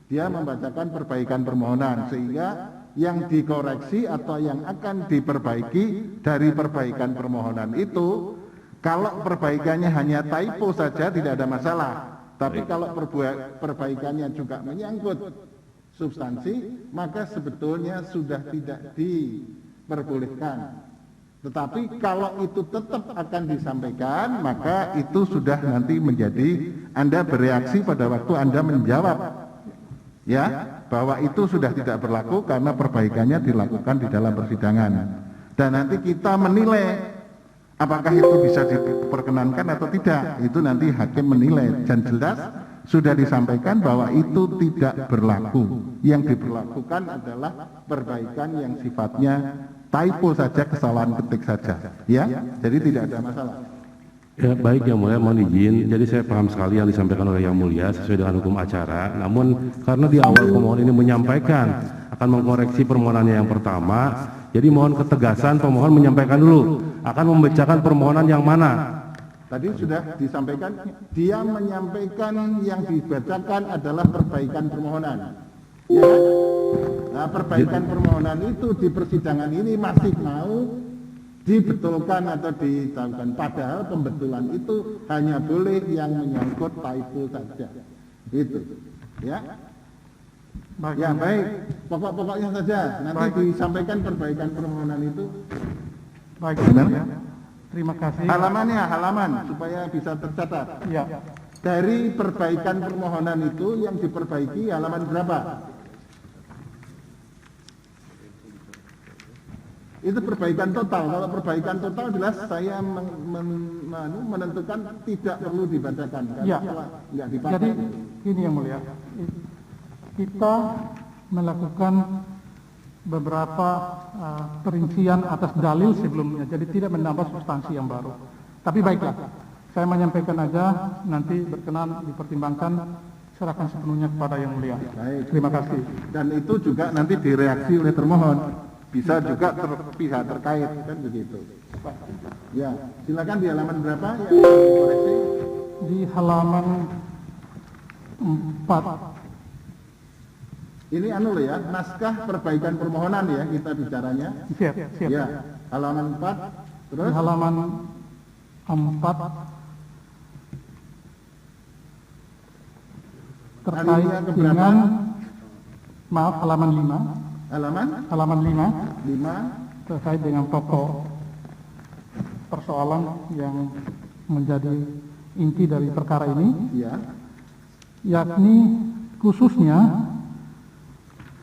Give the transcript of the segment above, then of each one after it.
dia membacakan perbaikan permohonan, sehingga yang dikoreksi atau yang akan diperbaiki dari perbaikan permohonan itu, kalau perbaikannya hanya typo saja tidak ada masalah. Tapi kalau perbaikannya juga menyangkut substansi, maka sebetulnya sudah tidak diperbolehkan. Tetapi kalau itu tetap akan disampaikan, maka itu sudah nanti menjadi Anda bereaksi pada waktu Anda menjawab, ya, bahwa itu sudah tidak berlaku karena perbaikannya dilakukan di dalam persidangan. Dan nanti kita menilai apakah itu bisa diperkenankan atau tidak. Itu nanti hakim menilai, dan jelas sudah disampaikan bahwa itu tidak berlaku. Yang diberlakukan adalah perbaikan yang sifatnya typo saja, kesalahan ketik saja, ya. Jadi tidak ada masalah. Ya, baik Yang Mulia, mohon izin. Jadi saya paham sekali yang disampaikan oleh Yang Mulia sesuai dengan hukum acara. Namun karena di awal pemohon ini menyampaikan akan mengkoreksi permohonannya yang pertama, jadi mohon ketegasan pemohon menyampaikan dulu akan membacakan permohonan yang mana. Tadi sudah disampaikan, dia menyampaikan yang dibacakan adalah perbaikan permohonan. Ya kan? Nah, perbaikan permohonan itu di persidangan ini masih mau dibetulkan atau ditahukan, padahal pembetulan itu hanya boleh yang menyangkut typo saja. Itu, ya. Baik, Ya baik, pokok-pokoknya saja. Nanti disampaikan perbaikan permohonan itu. baik, Benar? ya. Terima kasih. Halamannya, halaman supaya bisa tercatat. Ya, Dari perbaikan permohonan itu yang diperbaiki halaman berapa? Itu perbaikan total. Kalau perbaikan total jelas saya menentukan tidak perlu dibacakan. Ya. Nggak dipakai. Jadi ini Yang Mulia, kita melakukan beberapa perincian atas dalil sebelumnya, jadi tidak menambah substansi yang baru. Tapi baiklah, saya menyampaikan aja, nanti berkenan dipertimbangkan, serahkan sepenuhnya kepada Yang Mulia. Baik. Terima kasih. Dan itu juga nanti direaksi oleh termohon. Bisa juga pihak terkait, kan begitu. Ya, silakan di halaman berapa yang dikoreksi? Di halaman 4. Ini anu loh ya, naskah perbaikan permohonan ya kita bicaranya. Siap. Ya, halaman 4. Di Terus halaman 4 terkait Anunya keberapa? dengan, maaf, halaman 5. halaman 5. Terkait dengan pokok persoalan yang menjadi inti dari perkara ini, Ya, yakni khususnya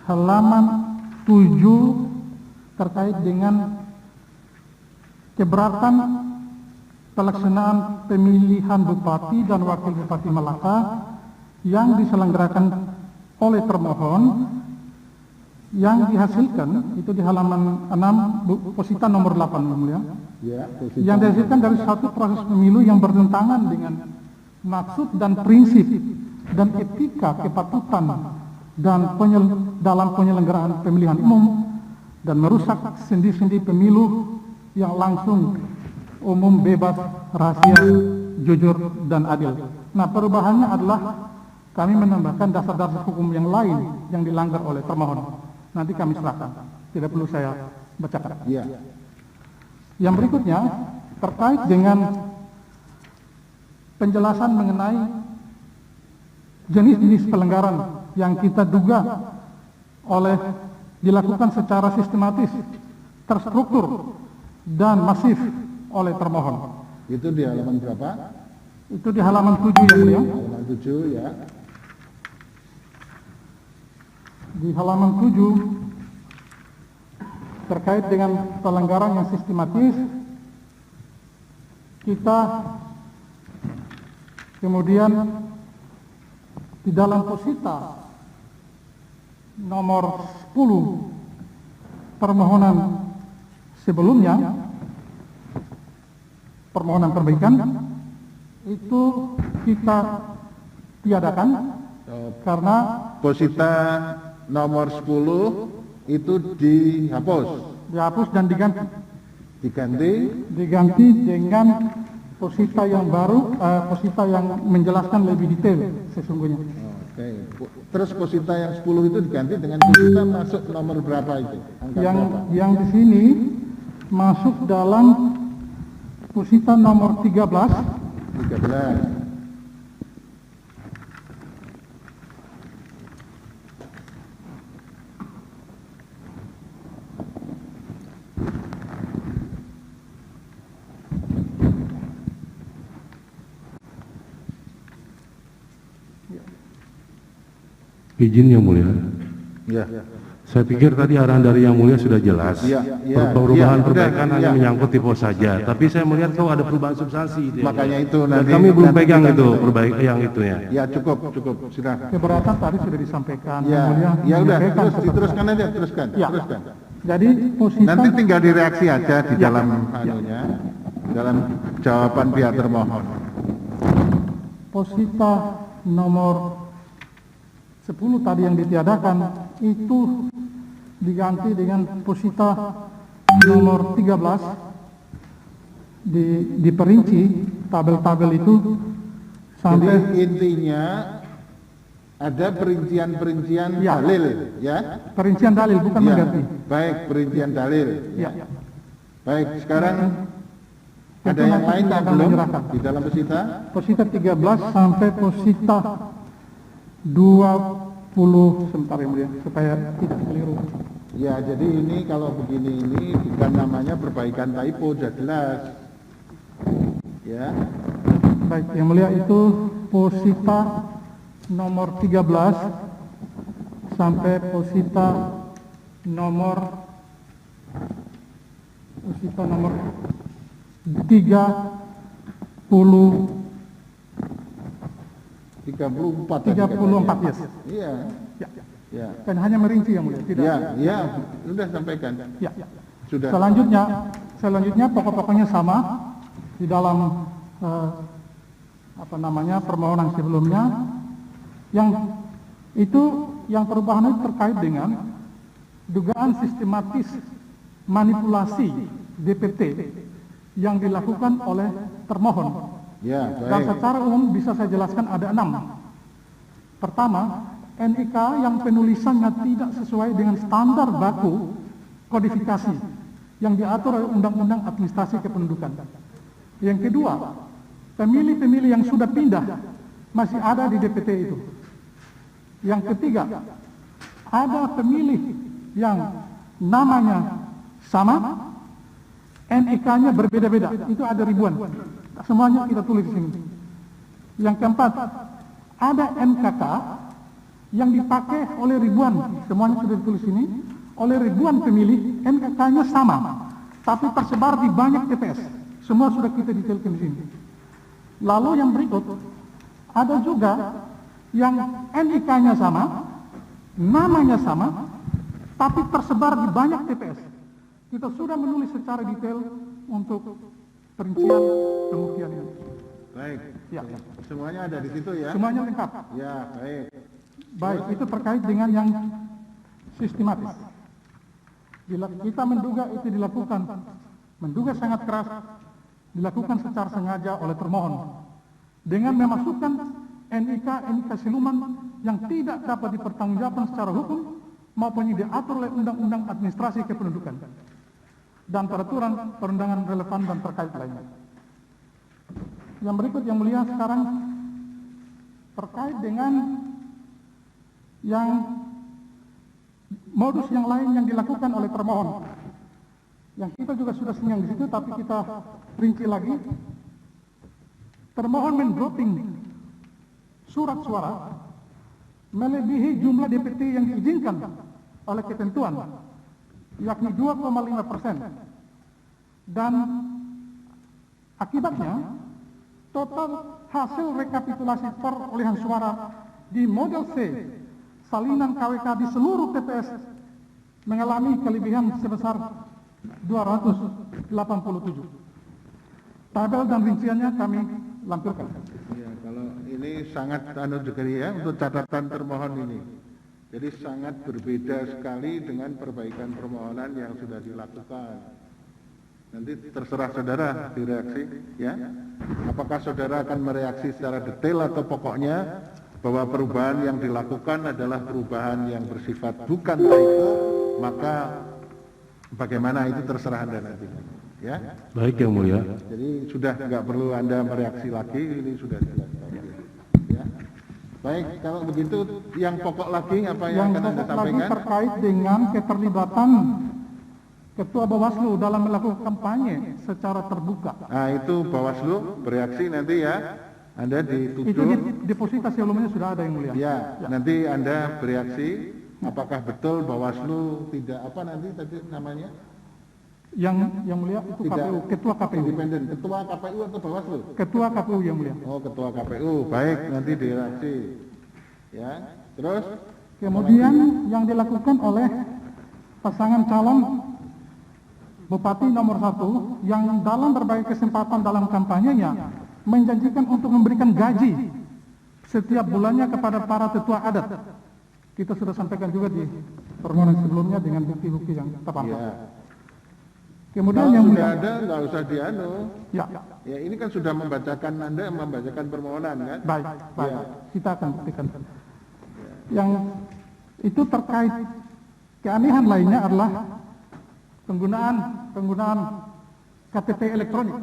halaman 7 terkait dengan keberatan pelaksanaan pemilihan Bupati dan Wakil Bupati Malaka yang diselenggarakan oleh termohon, yang dihasilkan itu di halaman 6, posita nomor 8, Yang Mulia, ya, yang dihasilkan dari satu proses pemilu yang bertentangan dengan maksud dan prinsip dan etika kepatutan dan dalam penyelenggaraan pemilihan umum, dan merusak sendi-sendi pemilu yang langsung, umum, bebas, rahasia, jujur, dan adil. Nah, perubahannya adalah kami menambahkan dasar-dasar hukum yang lain yang dilanggar oleh termohon. Nanti kami serahkan, tidak perlu saya bacakan. ya. Yang berikutnya terkait dengan penjelasan mengenai jenis-jenis pelanggaran yang kita duga dilakukan secara sistematis, terstruktur, dan masif oleh termohon. Itu di halaman berapa? Itu di halaman 7, Yang Mulia. Halaman 7 ya. Di halaman 7 terkait dengan pelanggaran yang sistematis, kita kemudian di dalam posita nomor 10 permohonan sebelumnya, permohonan perbaikan, itu kita tiadakan karena Posita nomor 10 itu dihapus, dan diganti dengan posita yang baru, posita yang menjelaskan lebih detail sesungguhnya. Oke. Terus posita yang 10 itu diganti dengan posita masuk nomor berapa itu? Angka berapa? Yang di sini masuk dalam posita nomor 13. 13. Izin Yang Mulia. Ya. Saya pikir tadi arahan dari Yang Mulia sudah jelas. Perubahan ya, perbaikan udah, hanya ya. menyangkut tipe saja. Tapi saya melihat kalau ada perubahan substansi. Makanya itu Dan nanti kami belum nanti pegang kita- itu perbaikan yang itunya. Ya cukup. Sudah. Keberatan tadi sudah disampaikan. Ya, Yang Mulia ya udah, menyampaikan terus seperti- diteruskan aja, teruskan. Ya. Teruskan. Jadi posita Nanti tinggal direaksi aja di Ya. dalam anunya, dalam jawaban pihak termohon. posita nomor 10 tadi yang ditiadakan itu diganti dengan posita nomor 13, diperinci tabel-tabel itu sampai Jadi intinya ada perincian Ya. dalil, ya. perincian dalil bukan Ya, mengganti. baik perincian dalil. Ya. Baik, sekarang ada Tentu yang nanti lain kita yang akan belum menyerahkan. di dalam pesita? Posita 13 sampai posita 20, sebentar yang mulia supaya tidak keliru. Ya, jadi ini kalau begini ini bukan namanya perbaikan typo, sudah jelas. Ya, Baik, yang mulia itu posita nomor 13 sampai posita nomor 34. 34, yes. Iya, Ya. ya. Dan hanya merinci yang mulia, tidak. Ya, sudah sampaikan. Ya. Sudah. Selanjutnya pokok-pokoknya sama di dalam permohonan sebelumnya. Yang perubahan itu terkait dengan dugaan sistematis manipulasi DPT yang dilakukan oleh termohon. Ya, Dan baik. secara umum bisa saya jelaskan ada 6. Pertama, NIK yang penulisannya tidak sesuai dengan standar baku kodifikasi yang diatur oleh Undang-Undang Administrasi Kependudukan. Yang kedua, pemilih-pemilih yang sudah pindah masih ada di DPT itu. Yang ketiga, ada pemilih yang namanya sama, NIK-nya berbeda-beda, itu ada ribuan. Semuanya kita tulis di sini. Yang keempat, ada NKK yang dipakai oleh ribuan, semuanya sudah ditulis ini, oleh ribuan pemilih, NKK-nya sama, tapi tersebar di banyak TPS. Semua sudah kita detailkan di sini. Lalu yang berikut, ada juga yang NIK-nya sama, namanya sama, tapi tersebar di banyak TPS. Kita sudah menulis secara detail untuk perincian pembuktian ini. Baik. Ya. Semuanya ada di situ ya. Semuanya lengkap. Ya, baik. Baik, itu terkait dengan yang sistematis. Bila kita menduga itu dilakukan, menduga sangat keras, dilakukan secara sengaja oleh termohon, dengan memasukkan NIK siluman yang tidak dapat dipertanggungjawabkan secara hukum maupun yang diatur oleh Undang-Undang Administrasi Kependudukan dan peraturan perundangan relevan dan terkait lainnya. Yang berikut yang mulia sekarang terkait dengan yang modus yang lain yang dilakukan oleh termohon. Yang kita juga sudah senyang di situ, tapi kita rinci lagi. Termohon mendropping surat suara melebihi jumlah DPT yang diizinkan oleh ketentuan, yakni 2,5%. Dan akibatnya total hasil rekapitulasi perolehan suara di model C salinan KWK di seluruh TPS mengalami kelebihan sebesar 287. Tabel dan rinciannya kami lampirkan. Ya, kalau ini sangat juga ya untuk catatan termohon ini. Jadi sangat berbeda sekali dengan perbaikan permohonan yang sudah dilakukan. Nanti terserah saudara direaksi, ya. Apakah saudara akan mereaksi secara detail atau pokoknya bahwa perubahan yang dilakukan adalah perubahan yang bersifat bukan typo, maka bagaimana itu terserah Anda nanti. Ya. Baik Yang Mulia. Jadi sudah nggak perlu Anda mereaksi lagi, ini sudah jelas. Ya. Baik, kalau begitu yang pokok lagi apa yang akan Anda pokok lagi sampaikan? terkait dengan keterlibatan Ketua Bawaslu dalam melakukan kampanye secara terbuka. Nah itu Bawaslu bereaksi nanti ya, Anda dituduh. Itu di posisi sebelumnya sudah ada Yang Mulia. Ya, nanti Anda bereaksi, apakah betul Bawaslu tidak apa nanti tadi namanya? Yang Mulia itu Tidak KPU, Ketua KPU. Independen, Ketua KPU atau Bawaslu? Ketua KPU Yang Mulia. Oh, Ketua KPU, baik nanti direaksi. Ya, terus? Kemudian yang dilakukan oleh pasangan calon Bupati nomor 1 yang dalam berbagai kesempatan dalam kampanyenya menjanjikan untuk memberikan gaji setiap bulannya kepada para tetua adat. Kita sudah sampaikan juga di permohonan sebelumnya dengan bukti-bukti yang tepat. Ya. Kemudian Kalau yang sudah ada, nggak usah dianu. ya, Ya ini kan sudah membacakan, Anda membacakan permohonan kan? baik, Ya. kita akan buktikan. Yang itu terkait keanehan lainnya adalah penggunaan KTP elektronik,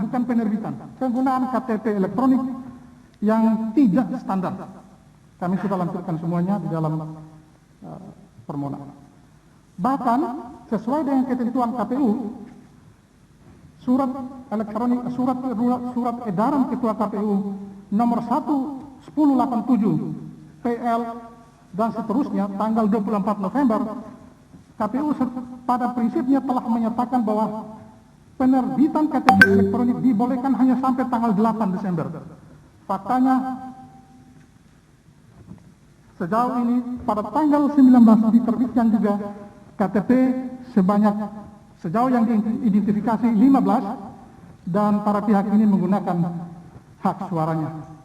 bukan penerbitan, penggunaan KTP elektronik yang tidak standar. Kami sudah lampirkan semuanya di dalam permohonan. Bahkan sesuai dengan ketentuan KPU, surat edaran Ketua KPU nomor 1/1087 PL dan seterusnya tanggal 24 November, KPU pada prinsipnya telah menyatakan bahwa penerbitan KTP elektronik dibolehkan hanya sampai tanggal 8 Desember. Faktanya sejauh ini pada tanggal 19 diterbitkan juga KTP sebanyak sejauh yang diidentifikasi 15 dan para pihak ini menggunakan hak suaranya.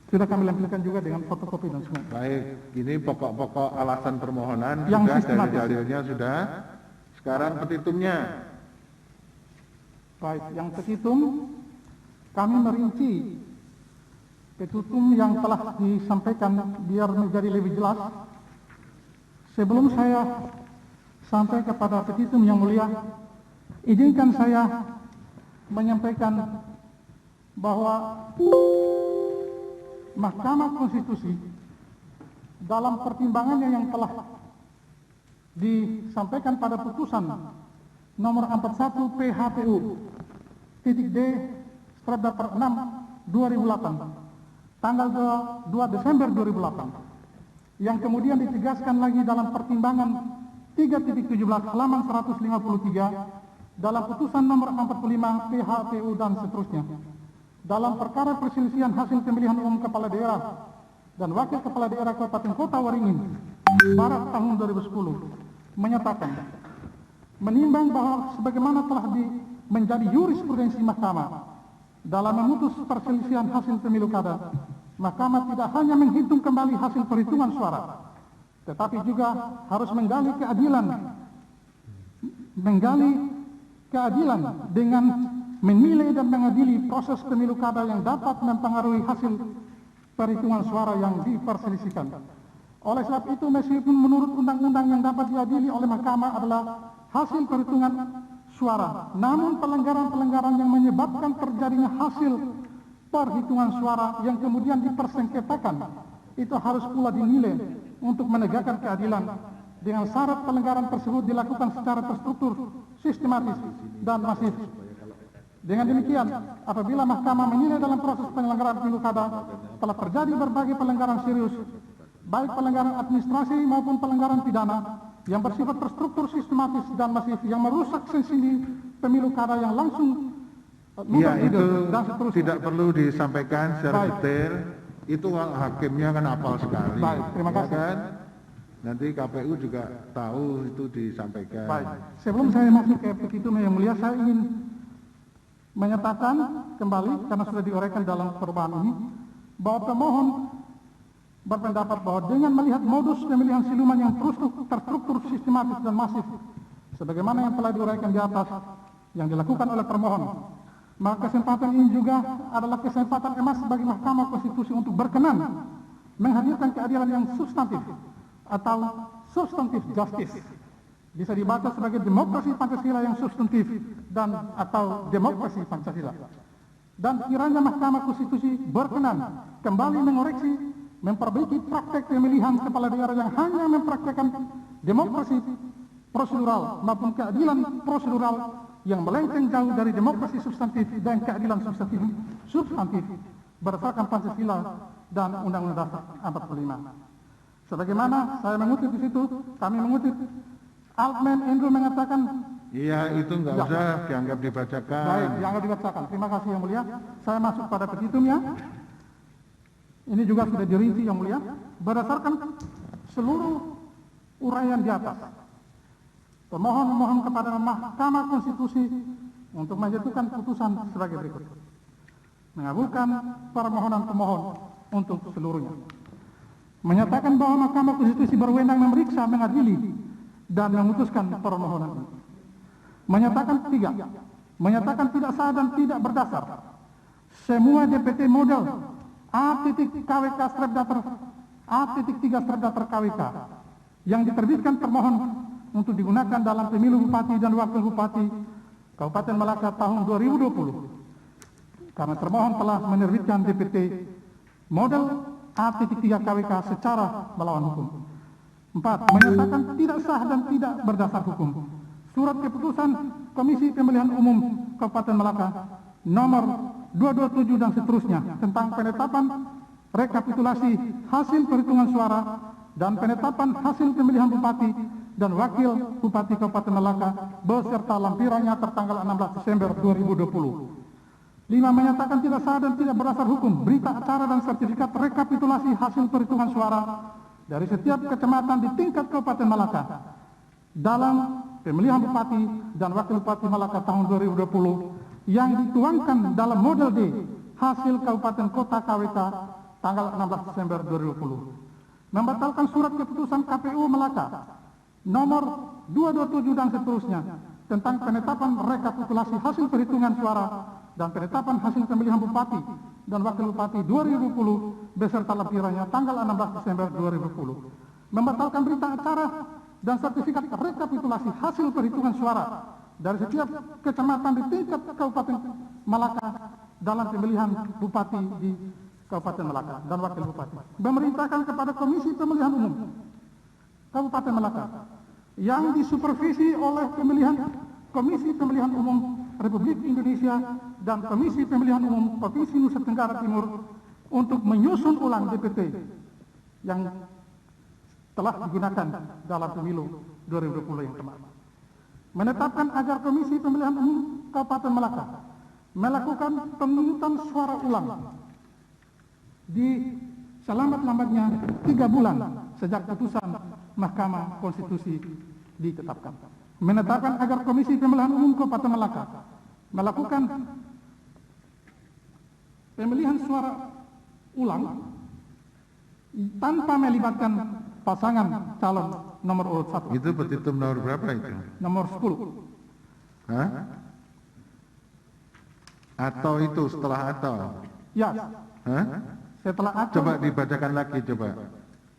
Sudah kami lampirkan juga dengan fotokopi dan semua. Baik, ini pokok-pokok alasan permohonan Yang sudah, sistematis. dalil-dalilnya sudah. Sekarang petitumnya. Baik, yang petitum kami merinci petitum yang telah disampaikan biar menjadi lebih jelas. Sebelum saya sampai kepada petitum yang mulia, izinkan saya menyampaikan bahwa Mahkamah Konstitusi dalam pertimbangannya yang telah disampaikan pada putusan nomor 41 PHPU /D/6 2008 tanggal 2 Desember 2008 yang kemudian ditegaskan lagi dalam pertimbangan 3.17 halaman 153 dalam putusan nomor 45 PHPU dan seterusnya dalam perkara perselisihan hasil pemilihan umum kepala daerah dan wakil kepala daerah Kabupaten Kota Waringin Barat tahun 2010 menyatakan menimbang bahwa sebagaimana telah menjadi jurisprudensi Mahkamah dalam memutus perselisihan hasil pemilu kada, Mahkamah tidak hanya menghitung kembali hasil perhitungan suara, tetapi juga harus menggali keadilan dengan menilai dan mengadili proses pemilu kada yang dapat mempengaruhi hasil perhitungan suara yang diperselisihkan. Oleh sebab itu, meskipun menurut undang-undang yang dapat diadili oleh Mahkamah adalah hasil perhitungan suara, namun pelanggaran-pelanggaran yang menyebabkan terjadinya hasil perhitungan suara yang kemudian dipersengketakan itu harus pula dinilai untuk menegakkan keadilan dengan syarat pelanggaran tersebut dilakukan secara terstruktur, sistematis, dan masif. Dengan demikian, apabila Mahkamah menilai dalam proses penyelenggaraan pemilu kada telah terjadi berbagai pelanggaran serius, baik pelanggaran administrasi maupun pelanggaran pidana yang bersifat terstruktur, sistematis, dan masif yang merusak sensitif pemilu kada yang langsung Ya itu tidak perlu disampaikan secara detail. Itu hakimnya kan hafal sekali. Baik, terima kasih. Ya kan? Nanti KPU juga tahu itu disampaikan. Baik, sebelum saya masuk ke petitum yang mulia, saya ingin menyatakan kembali karena sudah diuraikan dalam perubahan ini bahwa pemohon berpendapat bahwa dengan melihat modus pemilihan siluman yang terstruktur, sistematis, dan masif sebagaimana yang telah diuraikan di atas yang dilakukan oleh permohon, Maka kesempatan ini juga adalah kesempatan emas bagi Mahkamah Konstitusi untuk berkenan menghadirkan keadilan yang substantif atau substantif justice. Bisa dibaca sebagai demokrasi Pancasila yang substantif dan atau demokrasi Pancasila. Dan kiranya Mahkamah Konstitusi berkenan kembali mengoreksi, memperbaiki praktek pemilihan kepala daerah yang hanya mempraktekkan demokrasi prosedural maupun keadilan prosedural yang melenceng jauh dari demokrasi substantif dan keadilan substantif berdasarkan Pancasila dan Undang-Undang Dasar 45. Sebagaimana saya mengutip di situ, kami mengutip Altman Andrew mengatakan, iya itu nggak usah dianggap dibacakan. baik, dianggap dibacakan. Terima kasih Yang Mulia. Saya masuk pada petitumnya. Ini juga sudah dirinci Yang Mulia. Berdasarkan seluruh uraian di atas, pemohon memohon kepada Mahkamah Konstitusi untuk menjatuhkan putusan sebagai berikut. Mengabulkan permohonan pemohon untuk seluruhnya. Menyatakan bahwa Mahkamah Konstitusi berwenang memeriksa, mengadili, dan memutuskan permohonan ini. Menyatakan tiga, menyatakan tidak sah dan tidak berdasar semua DPT model A.KWK Strepdater A.3 KWK yang diterbitkan termohon untuk digunakan dalam pemilu Bupati dan Wakil Bupati Kabupaten Malaka tahun 2020. Karena termohon telah menerbitkan DPT model A.3 KWK secara melawan hukum. 4. Menyatakan tidak sah dan tidak berdasar hukum surat keputusan Komisi Pemilihan Umum Kabupaten Malaka nomor 227 dan seterusnya tentang penetapan rekapitulasi hasil perhitungan suara dan penetapan hasil pemilihan Bupati dan Wakil Bupati Kabupaten Malaka beserta lampirannya tertanggal 16 Desember 2020. 5. Menyatakan tidak sah dan tidak berdasar hukum berita acara dan sertifikat rekapitulasi hasil perhitungan suara dari setiap kecamatan di tingkat Kabupaten Malaka dalam pemilihan Bupati dan Wakil Bupati Malaka tahun 2020 yang dituangkan dalam model D hasil Kabupaten Kota KWK tanggal 16 Desember 2020. Membatalkan surat keputusan KPU Malaka nomor 227 dan seterusnya tentang penetapan rekapitulasi hasil perhitungan suara dan penetapan hasil pemilihan Bupati dan Wakil Bupati 2020 beserta lampirannya tanggal 16 Desember 2020. Membatalkan berita acara dan sertifikat rekapitulasi hasil perhitungan suara dari setiap kecamatan di tingkat Kabupaten Malaka dalam pemilihan Bupati di Kabupaten Malaka dan Wakil Bupati. Memerintahkan kepada Komisi Pemilihan Umum Kabupaten Malaka yang disupervisi oleh Komisi Pemilihan Umum Republik Indonesia dan Komisi Pemilihan Umum Provinsi Nusa Tenggara Timur untuk menyusun ulang DPT yang telah digunakan dalam pemilu 2020 yang kemarin. Menetapkan agar Komisi Pemilihan Umum Kabupaten Malaka melakukan pemungutan suara ulang di selambat-lambatnya 3 bulan sejak putusan Mahkamah Konstitusi ditetapkan. Menetapkan agar Komisi Pemilihan Umum Kabupaten Malaka melakukan pemilihan suara ulang tanpa melibatkan pasangan calon nomor urut 1. Itu petitum nomor berapa itu? Nomor 10. Hah? Atau itu setelah atau? Ya. Hah? Setelah atau. Coba dibacakan lagi coba.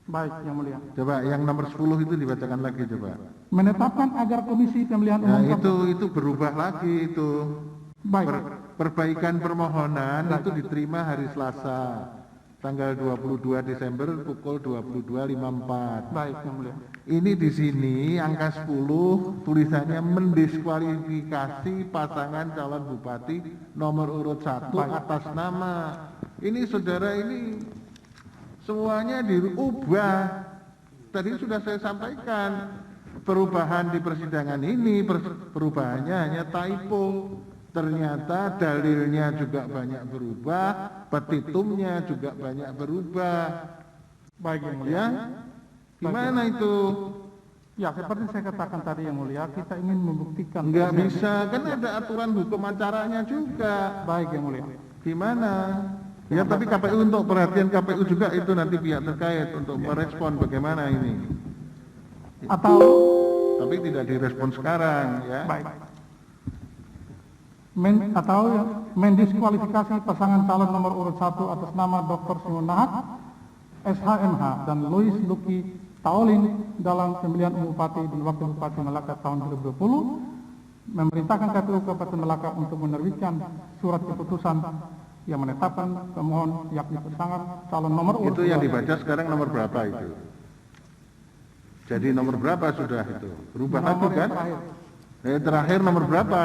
Baik, Yang Mulia. Coba yang nomor 10 itu dibacakan lagi coba. Menetapkan agar Komisi Pemilihan Umum itu berubah lagi itu. Baik. Perbaikan permohonan itu diterima hari Selasa tanggal 22 Desember pukul 22.54. Baik, Yang Mulia. Ini di sini angka 10 tulisannya mendiskualifikasi pasangan calon bupati nomor urut 1 atas nama. Ini saudara ini semuanya diubah. Tadi sudah saya sampaikan perubahan di persidangan ini perubahannya hanya typo. Ternyata dalilnya juga banyak berubah, petitumnya juga banyak berubah. Baik, Yang Mulia. Ya, gimana itu? Ya, seperti saya katakan tadi, Yang Mulia, kita ingin membuktikan. Enggak bisa, kan ada aturan hukum acaranya juga. Baik, Yang Mulia. Gimana? Ya, tapi KPU untuk perhatian KPU juga itu nanti pihak terkait untuk merespon bagaimana ini. Atau Tapi tidak direspon sekarang, ya. baik. mendiskualifikasi pasangan calon nomor urut 1 atas nama Dr. Simon Nahat, SHMH, dan Louis Lucky Taolin dalam pemilihan umum Bupati dan Wakil Bupati Melaka tahun 2020, memerintahkan KPU Kabupaten Melaka untuk menerbitkan surat keputusan yang menetapkan pemohon yakni pasangan calon nomor urut. Itu yang dibaca sekarang nomor berapa itu? Jadi nomor berapa sudah itu? Berubah lagi kan? Terakhir nomor berapa?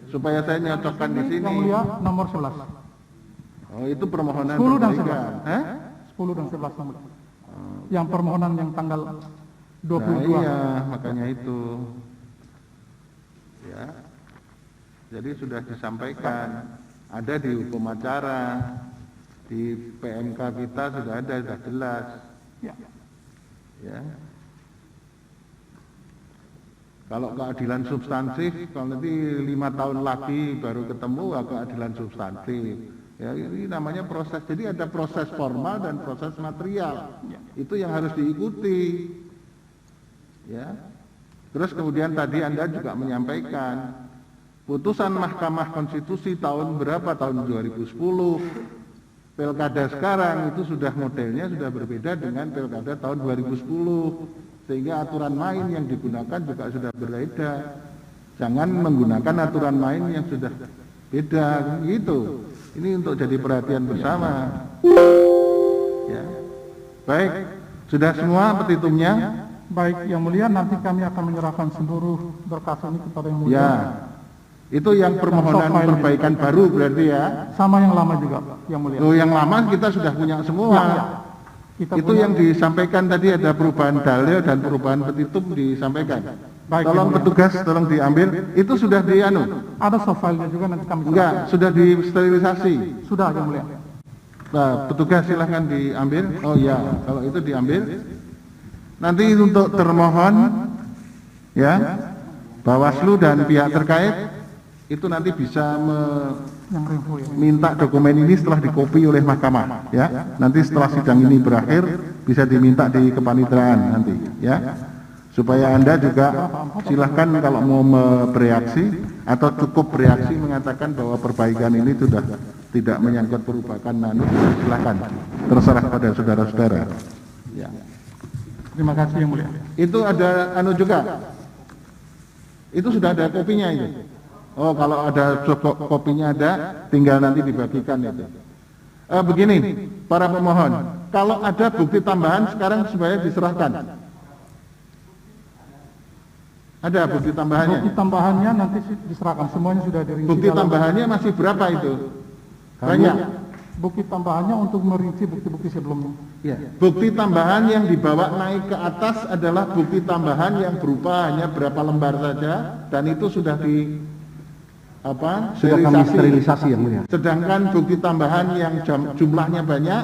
Supaya saya nyocokkan di sini. Yang mulia nomor 11. Oh, itu permohonan 10 dan perbaikan. 11. 10 dan 11 nomor. Yang permohonan yang tanggal 22. Nah, iya, makanya itu. Ya. Jadi sudah disampaikan, ada di hukum acara, di PMK kita sudah ada, sudah jelas. Ya. Kalau keadilan substantif, kalau nanti 5 tahun lagi baru ketemu keadilan substantif. Ya, ini namanya proses. Jadi ada proses formal dan proses material. Itu yang harus diikuti. Ya. Terus kemudian tadi Anda juga menyampaikan putusan Mahkamah Konstitusi tahun berapa? Tahun 2010. Pilkada sekarang itu sudah modelnya sudah berbeda dengan pilkada tahun 2010. Sehingga aturan main yang digunakan juga sudah berbeda. Jangan menggunakan aturan main yang sudah beda, gitu. Ini untuk jadi perhatian bersama. Ya. Baik, sudah semua petitumnya? Baik, Yang Mulia, nanti kami akan menyerahkan seluruh berkas ini kepada Yang Mulia. Ya, itu yang permohonan perbaikan baru berarti ya? Sama yang lama juga, Yang Mulia. Loh, yang lama kita sudah punya semua. Ya. Itu yang disampaikan tadi ada perubahan dalil dan perubahan petitum disampaikan. Baik, Tolong petugas, tolong diambil. Itu sudah Ada soft file-nya juga nanti kami. Enggak, sudah disterilisasi. Sudah, Yang Mulia. Nah, petugas silahkan diambil. Oh ya, kalau itu diambil. Nanti untuk termohon, ya, Bawaslu dan pihak terkait itu nanti bisa minta dokumen ini setelah dikopi oleh mahkamah, ya. Nanti setelah sidang ini berakhir bisa diminta di kepanitraan nanti, ya. Supaya Anda juga silahkan kalau mau bereaksi atau cukup bereaksi mengatakan bahwa perbaikan ini sudah tidak menyangkut perubahan silahkan, terserah pada saudara-saudara. Ya. Terima kasih Yang Mulia. Itu ada juga. Itu sudah ada kopinya itu. Oh, kalau ada kopinya ada, tinggal nanti dibagikan itu. Begini, para pemohon, kalau ada bukti tambahan sekarang supaya diserahkan. Ada bukti tambahannya? Bukti tambahannya nanti diserahkan, semuanya sudah dirinci. Bukti tambahannya masih berapa itu? Banyak. Bukti tambahannya untuk merinci bukti-bukti sebelumnya. Ya. Bukti tambahan yang dibawa naik ke atas adalah bukti tambahan yang berupa hanya berapa lembar saja, dan itu sudah sudah kami sterilisasi Yang Mulia. Sedangkan bukti tambahan yang jumlahnya banyak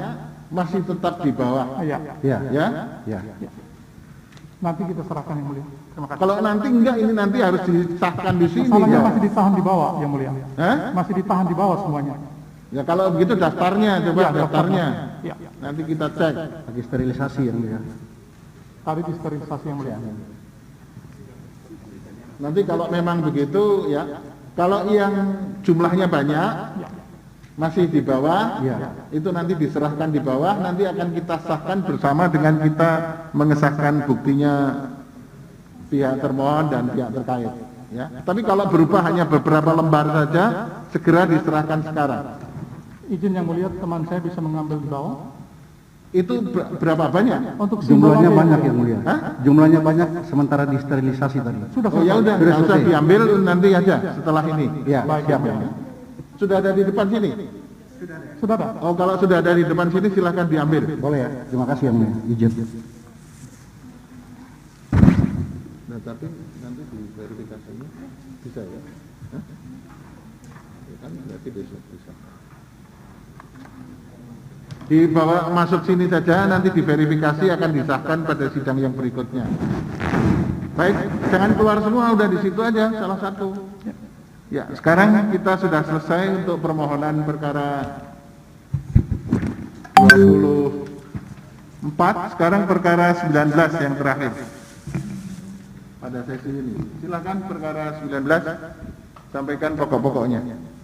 masih tetap di bawah. Ya. Ya. Nanti kita serahkan Yang Mulia. Terima kasih. Kalau nanti enggak, ini nanti harus disahkan di sini. Masalahnya ya? masih ditahan di bawah Yang Mulia. Masih ditahan di bawah semuanya. Ya kalau begitu daftarnya, coba daftarnya. Ya. Nanti kita cek. Lagi sterilisasi Yang Mulia. Tadi disterilisasi Yang Mulia. Nanti kalau memang begitu ya, kalau yang jumlahnya banyak masih di bawah, itu nanti diserahkan di bawah, nanti akan kita sahkan bersama dengan kita mengesahkan buktinya pihak termohon dan pihak terkait. Ya. Tapi kalau berupa hanya beberapa lembar saja, segera diserahkan sekarang. Izin Yang Mulia, teman saya bisa mengambil di bawah. Itu berapa banyak? Untuk Jumlahnya banyak Yang Mulia. Hah? Jumlahnya banyak sementara disterilisasi tadi. Sudah Oh ya udah, nggak usah diambil nanti aja setelah ini. Ya, Baik, siap. Yang Mulia. Sudah ada di depan sini? Sudah ada. Oh kalau sudah ada di depan sini silahkan diambil. Boleh ya. Terima kasih Yang Mulia. Izin. Nah tapi nanti di verifikasinya bisa ya? Hah? Ya kan berarti besok bisa. Dibawa masuk sini saja, nanti diverifikasi akan disahkan pada sidang yang berikutnya. Baik, jangan keluar semua, udah di situ aja salah satu. Ya, sekarang kita sudah selesai untuk permohonan perkara 24, sekarang perkara 19 yang terakhir pada sesi ini. Silakan perkara 19. Sampaikan pokok-pokoknya.